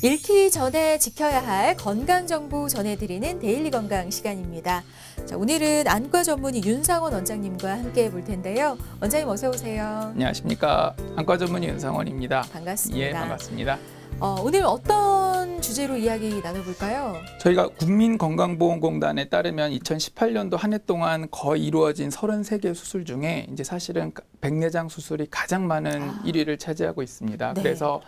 잃기 전에 지켜야 할 건강 정보 전해드리는 데일리 건강 시간입니다. 자, 오늘은 안과 전문의 윤상원 원장님과 함께 볼 텐데요. 원장님 어서 오세요. 안녕하십니까. 안과 전문의 윤상원입니다. 반갑습니다. 예, 반갑습니다. 오늘 어떤 주제로 이야기 나눠볼까요? 저희가 국민건강보험공단에 따르면 2018년도 한 해 동안 거의 이루어진 33개 수술 중에 이제 사실은 백내장 수술이 가장 많은 1위를 차지하고 있습니다. 네. 그래서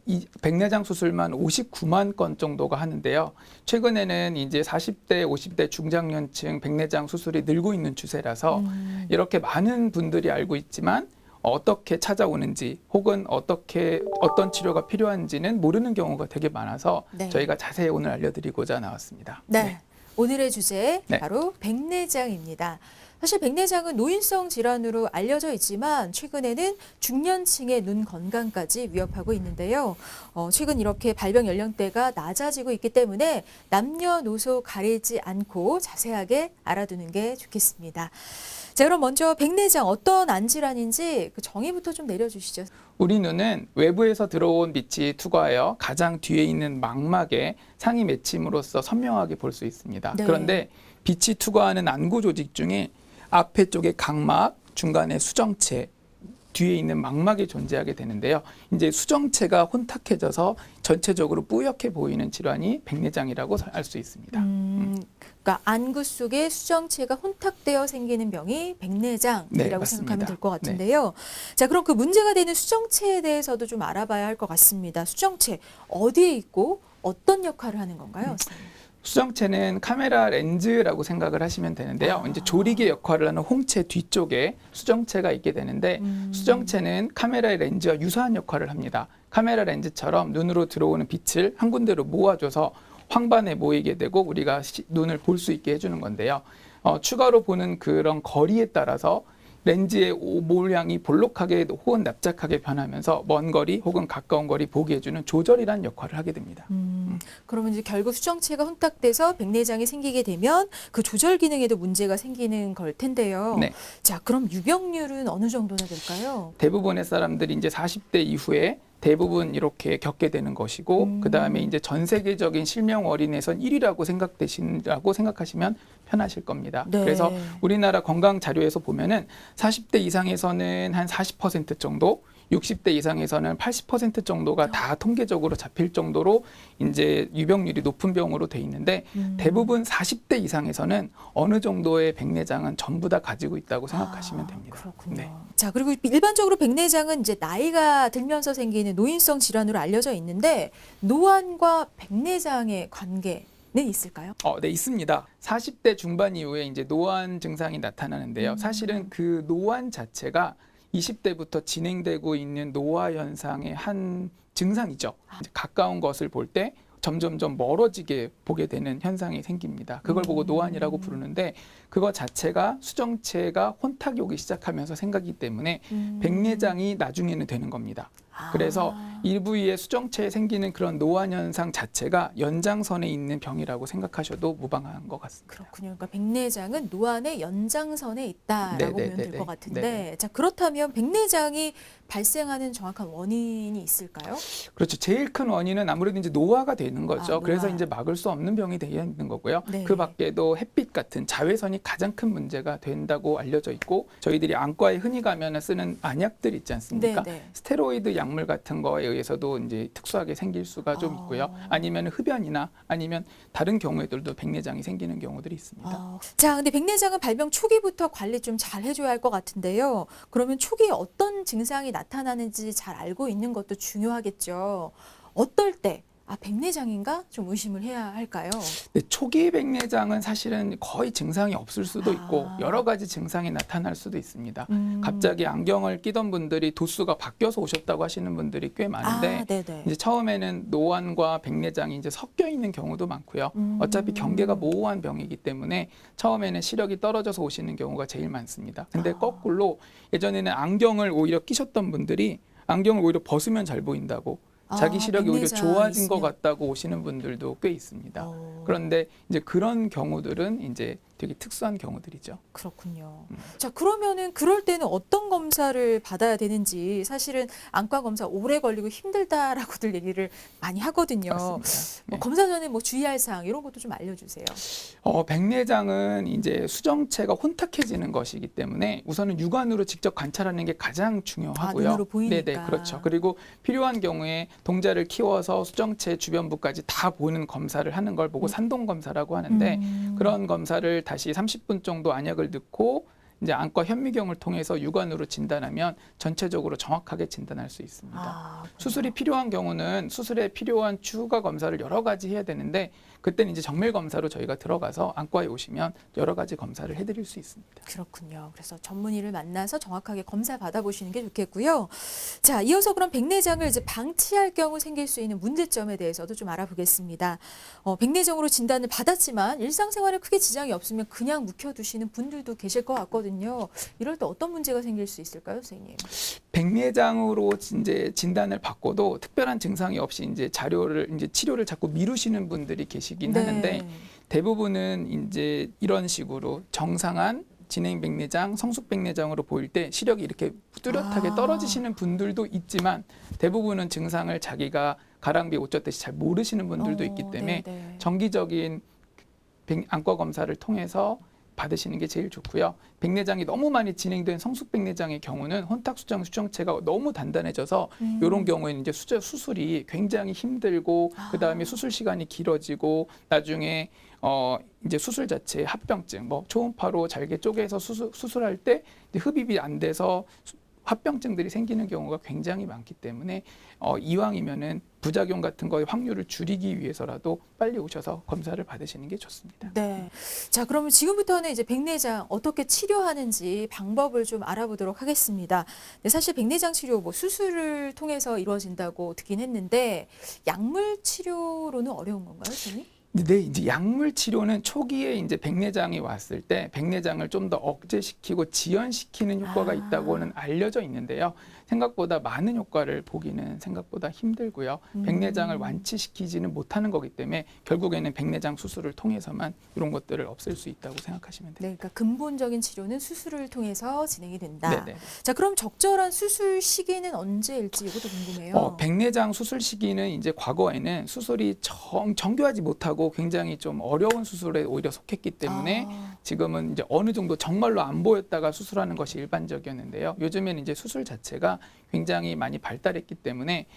이 백내장 수술만 59만 건 정도가 하는데요. 최근에는 이제 40대, 50대 중장년층 백내장 수술이 늘고 있는 추세라서 이렇게 많은 분들이 알고 있지만 어떻게 찾아오는지 혹은 어떤 치료가 필요한지는 모르는 경우가 되게 많아서 네. 저희가 자세히 오늘 알려드리고자 나왔습니다. 네. 오늘의 주제 네. 바로 백내장입니다. 사실 백내장은 노인성 질환으로 알려져 있지만 최근에는 중년층의 눈 건강까지 위협하고 있는데요. 최근 이렇게 발병 연령대가 낮아지고 있기 때문에 남녀노소 가리지 않고 자세하게 알아두는 게 좋겠습니다. 자, 그럼 먼저 백내장 어떤 안질환인지 그 정의부터 좀 내려주시죠. 우리 눈은 외부에서 들어온 빛이 투과하여 가장 뒤에 있는 망막에 상이 맺힘으로써 선명하게 볼 수 있습니다. 네. 그런데 빛이 투과하는 안구 조직 중에 앞에 쪽에 각막, 중간에 수정체, 뒤에 있는 망막이 존재하게 되는데요. 이제 수정체가 혼탁해져서 전체적으로 뿌옇게 보이는 질환이 백내장이라고 알 수 있습니다. 그러니까 안구 속에 수정체가 혼탁되어 생기는 병이 백내장이라고 네, 생각하면 맞습니다. 될 것 같은데요. 자, 그럼 그 문제가 되는 수정체에 대해서도 좀 알아봐야 할 것 같습니다. 수정체 어디에 있고 어떤 역할을 하는 건가요? 수정체는 카메라 렌즈라고 생각을 하시면 되는데요. 이제 조리개 역할을 하는 홍채 뒤쪽에 수정체가 있게 되는데 수정체는 카메라의 렌즈와 유사한 역할을 합니다. 카메라 렌즈처럼 눈으로 들어오는 빛을 한 군데로 모아줘서 황반에 모이게 되고 우리가 눈을 볼 수 있게 해주는 건데요. 추가로 보는 그런 거리에 따라서 렌즈의 모양이 볼록하게 혹은 납작하게 변하면서 먼 거리 혹은 가까운 거리 보게 해주는 조절이라는 역할을 하게 됩니다. 그러면 이제 결국 수정체가 혼탁돼서 백내장이 생기게 되면 그 조절 기능에도 문제가 생기는 걸 텐데요. 네. 자, 그럼 유병률은 어느 정도나 될까요? 대부분의 사람들이 이제 40대 이후에 대부분 이렇게 겪게 되는 것이고 그다음에 이제 전 세계적인 실명 어린에선 1위라고 생각하시면 편하실 겁니다. 네. 그래서 우리나라 건강 자료에서 보면은 40대 이상에서는 한 40% 정도, 60대 이상에서는 80% 정도가 다 통계적으로 잡힐 정도로 이제 유병률이 높은 병으로 돼 있는데 대부분 40대 이상에서는 어느 정도의 백내장은 전부 다 가지고 있다고 생각하시면 됩니다. 그렇군요. 네. 자, 그리고 일반적으로 백내장은 이제 나이가 들면서 생기는 노인성 질환으로 알려져 있는데 노안과 백내장의 관계는 있을까요? 네, 있습니다. 40대 중반 이후에 이제 노안 증상이 나타나는데요. 사실은 그 노안 자체가 20대부터 진행되고 있는 노화 현상의 한 증상이죠. 이제 가까운 것을 볼 때 점점점 멀어지게 보게 되는 현상이 생깁니다. 그걸 보고 노안이라고 부르는데 그거 자체가 수정체가 혼탁이 오기 시작하면서 생기기 때문에 백내장이 나중에는 되는 겁니다. 그래서 일부위의 수정체에 생기는 그런 노안 현상 자체가 연장선에 있는 병이라고 생각하셔도 무방한 것 같습니다. 그렇군요. 그러니까 백내장은 노안의 연장선에 있다라고 보면 될 것 같은데, 네네. 자, 그렇다면 백내장이 발생하는 정확한 원인이 있을까요? 그렇죠. 제일 큰 원인은 아무래도 이제 노화가 되는 거죠. 노화. 그래서 이제 막을 수 없는 병이 되어 있는 거고요. 네. 그 밖에도 햇빛 같은 자외선이 가장 큰 문제가 된다고 알려져 있고 저희들이 안과에 흔히 가면 쓰는 안약들 있지 않습니까? 네. 스테로이드 약물 같은 거에 의해서도 이제 특수하게 생길 수가 좀 있고요. 아니면 흡연이나 아니면 다른 경우에들도 백내장이 생기는 경우들이 있습니다. 자, 근데 백내장은 발병 초기부터 관리 좀 잘 해줘야 할 것 같은데요. 그러면 초기에 어떤 증상이 나타나는지 잘 알고 있는 것도 중요하겠죠. 어떨 때 백내장인가 좀 의심을 해야 할까요? 네, 초기 백내장은 사실은 거의 증상이 없을 수도 있고 여러 가지 증상이 나타날 수도 있습니다. 갑자기 안경을 끼던 분들이 도수가 바뀌어서 오셨다고 하시는 분들이 꽤 많은데 네네. 이제 처음에는 노안과 백내장이 이제 섞여 있는 경우도 많고요. 어차피 경계가 모호한 병이기 때문에 처음에는 시력이 떨어져서 오시는 경우가 제일 많습니다. 근데 거꾸로 예전에는 안경을 오히려 끼셨던 분들이 안경을 오히려 벗으면 잘 보인다고 자기 시력이 오히려 백내장이 좋아진 것 있으면. 같다고 오시는 분들도 꽤 있습니다. 어. 그런데 이제 그런 경우들은 이제 되게 특수한 경우들이죠. 그렇군요. 자, 그러면은 그럴 때는 어떤 검사를 받아야 되는지 사실은 안과 검사 오래 걸리고 힘들다라고들 얘기를 많이 하거든요. 맞습니다. 뭐 네. 검사 전에 뭐 주의할 사항 이런 것도 좀 알려주세요. 백내장은 이제 수정체가 혼탁해지는 것이기 때문에 우선은 육안으로 직접 관찰하는 게 가장 중요하고요. 눈으로 보이니까. 네네, 그렇죠. 그리고 필요한 경우에 동자를 키워서 수정체 주변부까지 다 보는 검사를 하는 걸 보고 산동 검사라고 하는데 그런 검사를 다시 30분 정도 안약을 넣고 이제 안과 현미경을 통해서 육안으로 진단하면 전체적으로 정확하게 진단할 수 있습니다. 그렇구나. 수술이 필요한 경우는 수술에 필요한 추가 검사를 여러 가지 해야 되는데 그때는 이제 정밀 검사로 저희가 들어가서 안과에 오시면 여러 가지 검사를 해드릴 수 있습니다. 그렇군요. 그래서 전문의를 만나서 정확하게 검사 받아보시는 게 좋겠고요. 자, 이어서 그럼 백내장을 이제 방치할 경우 생길 수 있는 문제점에 대해서도 좀 알아보겠습니다. 백내장으로 진단을 받았지만 일상생활에 크게 지장이 없으면 그냥 묵혀두시는 분들도 계실 것 같거든요. 이럴 때 어떤 문제가 생길 수 있을까요, 선생님? 백내장으로 이제 진단을 받고도 특별한 증상이 없이 이제 치료를 자꾸 미루시는 분들이 계시긴 하는데 대부분은 이제 이런 식으로 정상한 진행 백내장, 성숙 백내장으로 보일 때 시력이 이렇게 뚜렷하게 떨어지시는 분들도 있지만 대부분은 증상을 자기가 가랑비에 옷 젖듯이 잘 모르시는 분들도 있기 때문에 네네. 정기적인 안과 검사를 통해서 받으시는 게 제일 좋고요. 백내장이 너무 많이 진행된 성숙 백내장의 경우는 혼탁수정 수정체가 너무 단단해져서 이런 경우에는 이제 수술이 굉장히 힘들고 그다음에 수술 시간이 길어지고 나중에 이제 수술 자체의 합병증, 뭐 초음파로 잘게 쪼개서 수술할 때 이제 흡입이 안 돼서 합병증들이 생기는 경우가 굉장히 많기 때문에 이왕이면은 부작용 같은 거의 확률을 줄이기 위해서라도 빨리 오셔서 검사를 받으시는 게 좋습니다. 네. 자, 그러면 지금부터는 이제 백내장 어떻게 치료하는지 방법을 좀 알아보도록 하겠습니다. 네, 사실 백내장 치료 뭐 수술을 통해서 이루어진다고 듣긴 했는데 약물 치료로는 어려운 건가요, 선생님? 네, 이제 약물 치료는 초기에 이제 백내장이 왔을 때 백내장을 좀 더 억제시키고 지연시키는 효과가 있다고는 알려져 있는데요. 생각보다 많은 효과를 보기는 생각보다 힘들고요. 백내장을 완치시키지는 못하는 거기 때문에 결국에는 백내장 수술을 통해서만 이런 것들을 없앨 수 있다고 생각하시면 됩니다. 네, 그러니까 근본적인 치료는 수술을 통해서 진행이 된다. 네네. 자, 그럼 적절한 수술 시기는 언제일지 이것도 궁금해요. 백내장 수술 시기는 이제 과거에는 수술이 정교하지 못하고 굉장히 좀 어려운 수술에 오히려 속했기 때문에 지금은 이제 어느 정도 정말로 안 보였다가 수술하는 것이 일반적이었는데요. 요즘에는 이제 수술 자체가 굉장히 많이 발달했기 때문에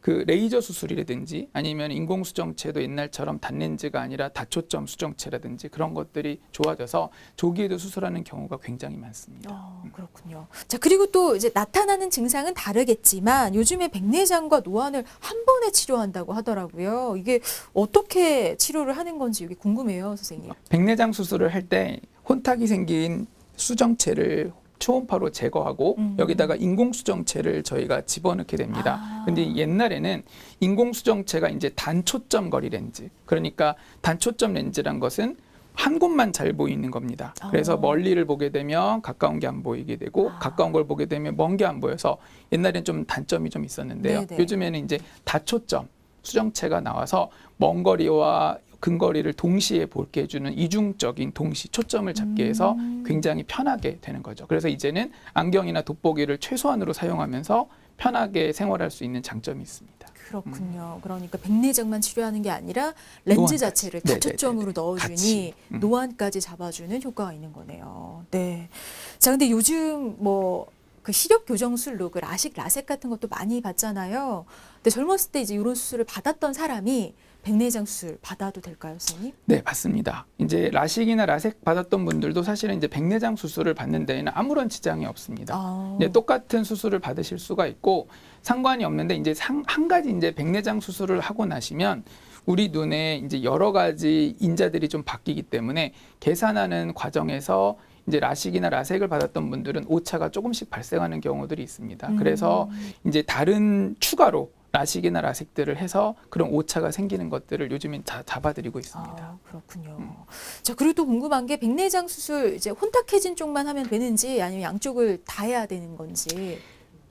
그 레이저 수술이라든지 아니면 인공수정체도 옛날처럼 단렌즈가 아니라 다초점 수정체라든지 그런 것들이 좋아져서 조기에도 수술하는 경우가 굉장히 많습니다. 그렇군요. 자, 그리고 또 이제 나타나는 증상은 다르겠지만 요즘에 백내장과 노안을 한 번에 치료한다고 하더라고요. 이게 어떻게 치료를 하는 건지 이게 궁금해요, 선생님. 백내장 수술을 할 때 혼탁이 생긴 수정체를 초음파로 제거하고 여기다가 인공수정체를 저희가 집어넣게 됩니다. 근데 옛날에는 인공수정체가 이제 단초점 거리 렌즈, 그러니까 단초점 렌즈란 것은 한 곳만 잘 보이는 겁니다. 그래서 멀리를 보게 되면 가까운 게 안 보이게 되고 가까운 걸 보게 되면 먼 게 안 보여서 옛날엔 좀 단점이 좀 있었는데요. 네네. 요즘에는 이제 다초점 수정체가 나와서 먼 거리와 근거리를 동시에 볼게 해주는 이중적인 동시 초점을 잡게 해서 굉장히 편하게 되는 거죠. 그래서 이제는 안경이나 돋보기를 최소한으로 사용하면서 편하게 생활할 수 있는 장점이 있습니다. 그렇군요. 그러니까 백내장만 치료하는 게 아니라 렌즈 노안까지. 자체를 네네네네. 다초점으로 넣어주니 같이. 노안까지 잡아주는 효과가 있는 거네요. 네. 자, 근데 요즘 뭐 그 시력 교정술로 그 라식, 라섹 같은 것도 많이 받잖아요. 근데 젊었을 때 이제 이런 수술을 받았던 사람이 백내장 수술 받아도 될까요, 선생님? 네, 맞습니다. 이제 라식이나 라섹 받았던 분들도 사실은 이제 백내장 수술을 받는 데에는 아무런 지장이 없습니다. 네, 똑같은 수술을 받으실 수가 있고 상관이 없는데 이제 한 가지 이제 백내장 수술을 하고 나시면 우리 눈에 이제 여러 가지 인자들이 좀 바뀌기 때문에 계산하는 과정에서 이제 라식이나 라섹을 받았던 분들은 오차가 조금씩 발생하는 경우들이 있습니다. 그래서 이제 다른 추가로 라식이나 라섹들을 해서 그런 오차가 생기는 것들을 요즘엔 다 잡아드리고 있습니다. 그렇군요. 자, 그리고 또 궁금한 게 백내장 수술 이제 혼탁해진 쪽만 하면 되는지 아니면 양쪽을 다 해야 되는 건지.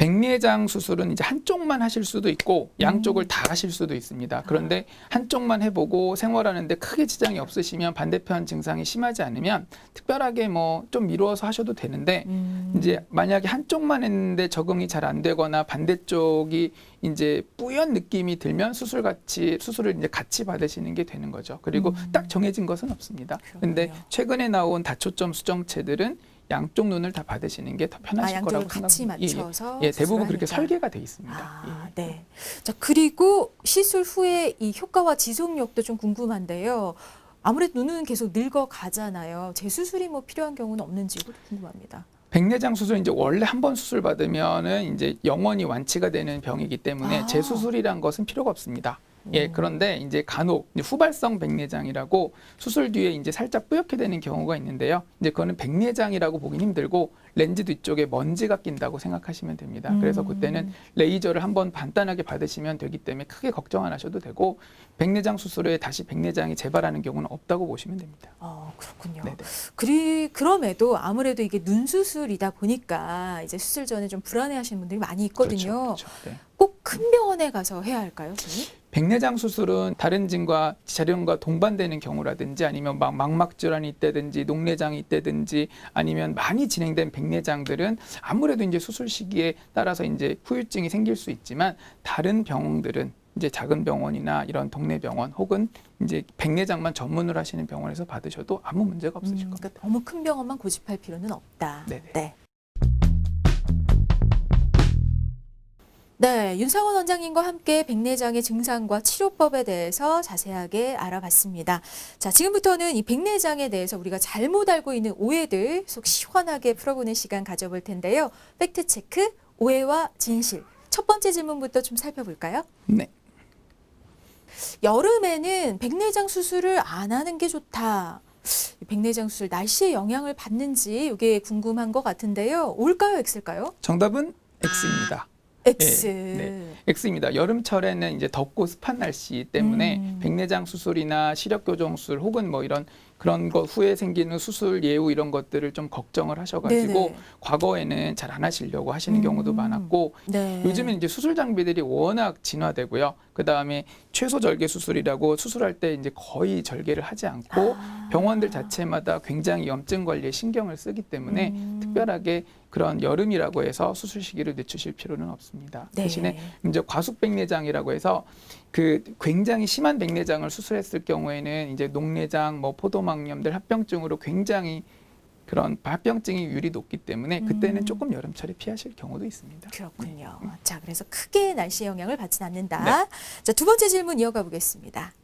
백내장 수술은 이제 한쪽만 하실 수도 있고 양쪽을 다 하실 수도 있습니다. 그런데 한쪽만 해보고 생활하는데 크게 지장이 없으시면 반대편 증상이 심하지 않으면 특별하게 뭐 좀 미루어서 하셔도 되는데 이제 만약에 한쪽만 했는데 적응이 잘 안 되거나 반대쪽이 이제 뿌연 느낌이 들면 수술을 이제 같이 받으시는 게 되는 거죠. 그리고 딱 정해진 것은 없습니다. 근데 최근에 나온 다초점 수정체들은 양쪽 눈을 다 받으시는 게 더 편하실 거라고 양쪽을 같이 생각합니다. 맞춰서 대부분 그렇게 수술하니까. 설계가 돼 있습니다. 네. 자, 그리고 시술 후에 이 효과와 지속력도 좀 궁금한데요. 아무래도 눈은 계속 늙어가잖아요. 재수술이 뭐 필요한 경우는 없는지 그것도 궁금합니다. 백내장 수술 이제 원래 한 번 수술 받으면은 이제 영원히 완치가 되는 병이기 때문에 재수술이란 것은 필요가 없습니다. 그런데 이제 간혹 이제 후발성 백내장이라고 수술 뒤에 이제 살짝 뿌옇게 되는 경우가 있는데요. 이제 그거는 백내장이라고 보긴 힘들고 렌즈 뒤쪽에 먼지가 낀다고 생각하시면 됩니다. 그래서 그때는 레이저를 한번 간단하게 받으시면 되기 때문에 크게 걱정 안 하셔도 되고 백내장 수술 후에 다시 백내장이 재발하는 경우는 없다고 보시면 됩니다. 그렇군요. 네네. 그럼에도 아무래도 이게 눈 수술이다 보니까 이제 수술 전에 좀 불안해하시는 분들이 많이 있거든요. 그렇죠. 네. 꼭 큰 병원에 가서 해야 할까요, 선생님? 백내장 수술은 다른 진과 질환과 동반되는 경우라든지 아니면 망막 질환이 있다든지 녹내장이 있다든지 아니면 많이 진행된 백내장들은 아무래도 이제 수술 시기에 따라서 이제 후유증이 생길 수 있지만 다른 병원들은 이제 작은 병원이나 이런 동네 병원 혹은 이제 백내장만 전문으로 하시는 병원에서 받으셔도 아무 문제가 없으실 겁니다. 그러니까 너무 큰 병원만 고집할 필요는 없다. 네네. 네. 네, 윤상원 원장님과 함께 백내장의 증상과 치료법에 대해서 자세하게 알아봤습니다. 자, 지금부터는 이 백내장에 대해서 우리가 잘못 알고 있는 오해들 속 시원하게 풀어보는 시간 가져볼 텐데요. 팩트체크, 오해와 진실. 첫 번째 질문부터 좀 살펴볼까요? 네. 여름에는 백내장 수술을 안 하는 게 좋다. 백내장 수술 날씨의 영향을 받는지 이게 궁금한 것 같은데요. O일까요, X일까요? 정답은 X입니다. X. 네. X입니다. 여름철에는 이제 덥고 습한 날씨 때문에 백내장 수술이나 시력 교정 수술 혹은 뭐 이런 그런 것 후에 생기는 수술 예후 이런 것들을 좀 걱정을 하셔가지고 네네. 과거에는 잘 안 하시려고 하시는 경우도 많았고 네. 요즘은 이제 수술 장비들이 워낙 진화되고요. 그 다음에 최소 절개 수술이라고 수술할 때 이제 거의 절개를 하지 않고 병원들 자체마다 굉장히 염증 관리에 신경을 쓰기 때문에 특별하게 그런 여름이라고 해서 수술 시기를 늦추실 필요는 없습니다. 네. 대신에 이제 과속 백내장이라고 해서 그 굉장히 심한 백내장을 수술했을 경우에는 이제 녹내장, 뭐 포도막염들 합병증으로 굉장히 그런 합병증이 율이 높기 때문에 그때는 조금 여름철에 피하실 경우도 있습니다. 그렇군요. 자, 그래서 크게 날씨 영향을 받지는 않는다. 네. 자, 두 번째 질문 이어가 보겠습니다.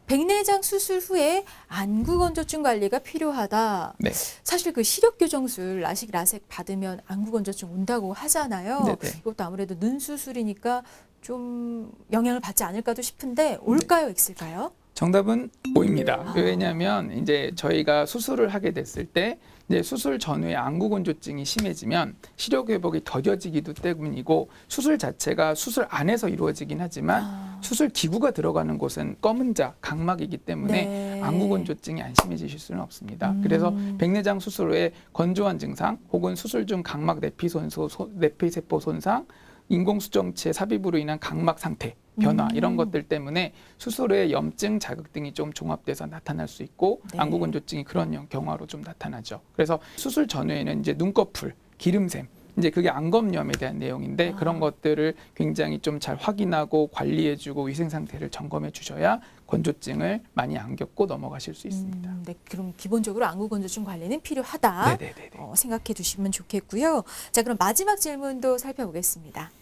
백내장 수술 후에 안구 건조증 관리가 필요하다. 네. 사실 그 시력 교정술 라식 라섹 받으면 안구 건조증 온다고 하잖아요. 네네. 이것도 아무래도 눈 수술이니까 좀 영향을 받지 않을까도 싶은데 올까요, X일까요? 정답은 O입니다. 왜냐하면 이제 저희가 수술을 하게 됐을 때 이제 수술 전후에 안구 건조증이 심해지면 시력 회복이 더뎌지기도 때문이고 수술 자체가 수술 안에서 이루어지긴 하지만 수술 기구가 들어가는 곳은 검은 자, 각막이기 때문에 네. 안구 건조증이 안 심해지실 수는 없습니다. 그래서 백내장 수술 후에 건조한 증상 혹은 수술 중 각막 내피세포 손상, 인공수정체 삽입으로 인한 각막 상태 변화 이런 것들 때문에 수술 후에 염증, 자극 등이 좀 종합돼서 나타날 수 있고 네. 안구 건조증이 그런 경화로 좀 나타나죠. 그래서 수술 전후에는 이제 눈꺼풀, 기름샘 이제 그게 안검염에 대한 내용인데 그런 것들을 굉장히 좀 잘 확인하고 관리해주고 위생 상태를 점검해 주셔야 건조증을 많이 안 겪고 넘어가실 수 있습니다. 네, 그럼 기본적으로 안구 건조증 관리는 필요하다. 네네네. 생각해 두시면 좋겠고요. 자, 그럼 마지막 질문도 살펴보겠습니다.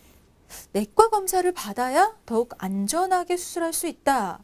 내과 검사를 받아야 더욱 안전하게 수술할 수 있다.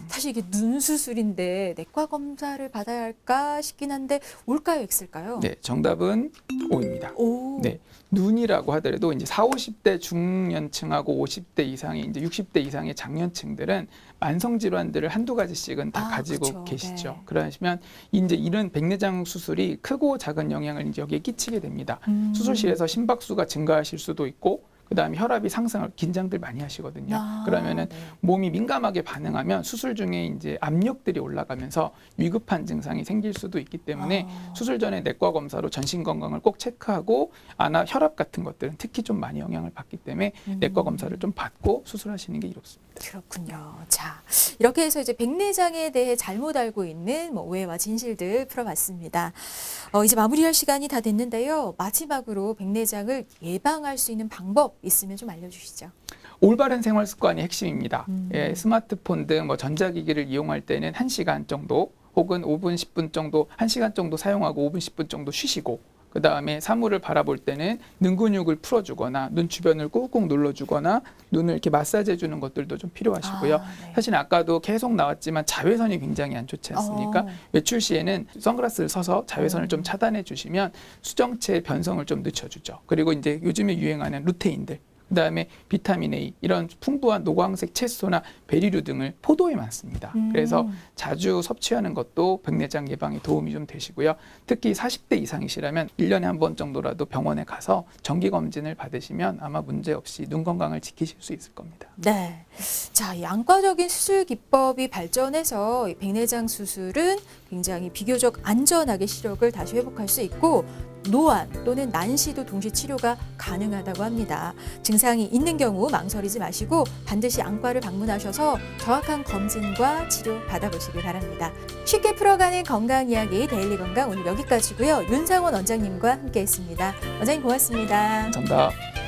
사실 이게 눈 수술인데 내과 검사를 받아야 할까 싶긴 한데 올까요, X일까요? 네, 정답은 O입니다. 오. 네, 눈이라고 하더라도 이제 40, 50대 중년층하고 50대 이상의 이제 60대 이상의 장년층들은 만성 질환들을 한두 가지씩은 다 가지고 그렇죠. 계시죠. 네. 그러시면 이제 이런 백내장 수술이 크고 작은 영향을 이제 여기에 끼치게 됩니다. 수술실에서 심박수가 증가하실 수도 있고 그다음에 혈압이 상승을 긴장들 많이 하시거든요. 그러면은 네. 몸이 민감하게 반응하면 수술 중에 이제 압력들이 올라가면서 위급한 증상이 생길 수도 있기 때문에 수술 전에 내과 검사로 전신 건강을 꼭 체크하고 혈압 같은 것들은 특히 좀 많이 영향을 받기 때문에 내과 검사를 좀 받고 수술하시는 게 이롭습니다. 그렇군요. 자, 이렇게 해서 이제 백내장에 대해 잘못 알고 있는 오해와 진실들 풀어봤습니다. 이제 마무리할 시간이 다 됐는데요. 마지막으로 백내장을 예방할 수 있는 방법 있으면 좀 알려주시죠. 올바른 생활 습관이 핵심입니다. 예, 스마트폰 등 전자기기를 이용할 때는 1시간 정도 혹은 5분, 10분 정도, 1시간 정도 사용하고 5분, 10분 정도 쉬시고 그 다음에 사물을 바라볼 때는 눈 근육을 풀어주거나 눈 주변을 꾹꾹 눌러주거나 눈을 이렇게 마사지해 주는 것들도 좀 필요하시고요. 네. 사실 아까도 계속 나왔지만 자외선이 굉장히 안 좋지 않습니까? 외출 시에는 선글라스를 써서 자외선을 좀 차단해 주시면 수정체의 변성을 좀 늦춰주죠. 그리고 이제 요즘에 유행하는 루테인들, 그다음에 비타민 A 이런 풍부한 노광색 채소나 베리류 등을 포도에 많습니다. 그래서 자주 섭취하는 것도 백내장 예방에 도움이 좀 되시고요. 특히 40대 이상이시라면 1년에 한 번 정도라도 병원에 가서 정기 검진을 받으시면 아마 문제 없이 눈 건강을 지키실 수 있을 겁니다. 네. 자, 이 안과적인 수술 기법이 발전해서 이 백내장 수술은 굉장히 비교적 안전하게 시력을 다시 회복할 수 있고 노안 또는 난시도 동시 치료가 가능하다고 합니다. 증상이 있는 경우 망설이지 마시고 반드시 안과를 방문하셔서 정확한 검진과 치료 받아보시기 바랍니다. 쉽게 풀어가는 건강 이야기 데일리 건강 오늘 여기까지고요. 윤상원 원장님과 함께했습니다. 원장님 고맙습니다. 감사합니다.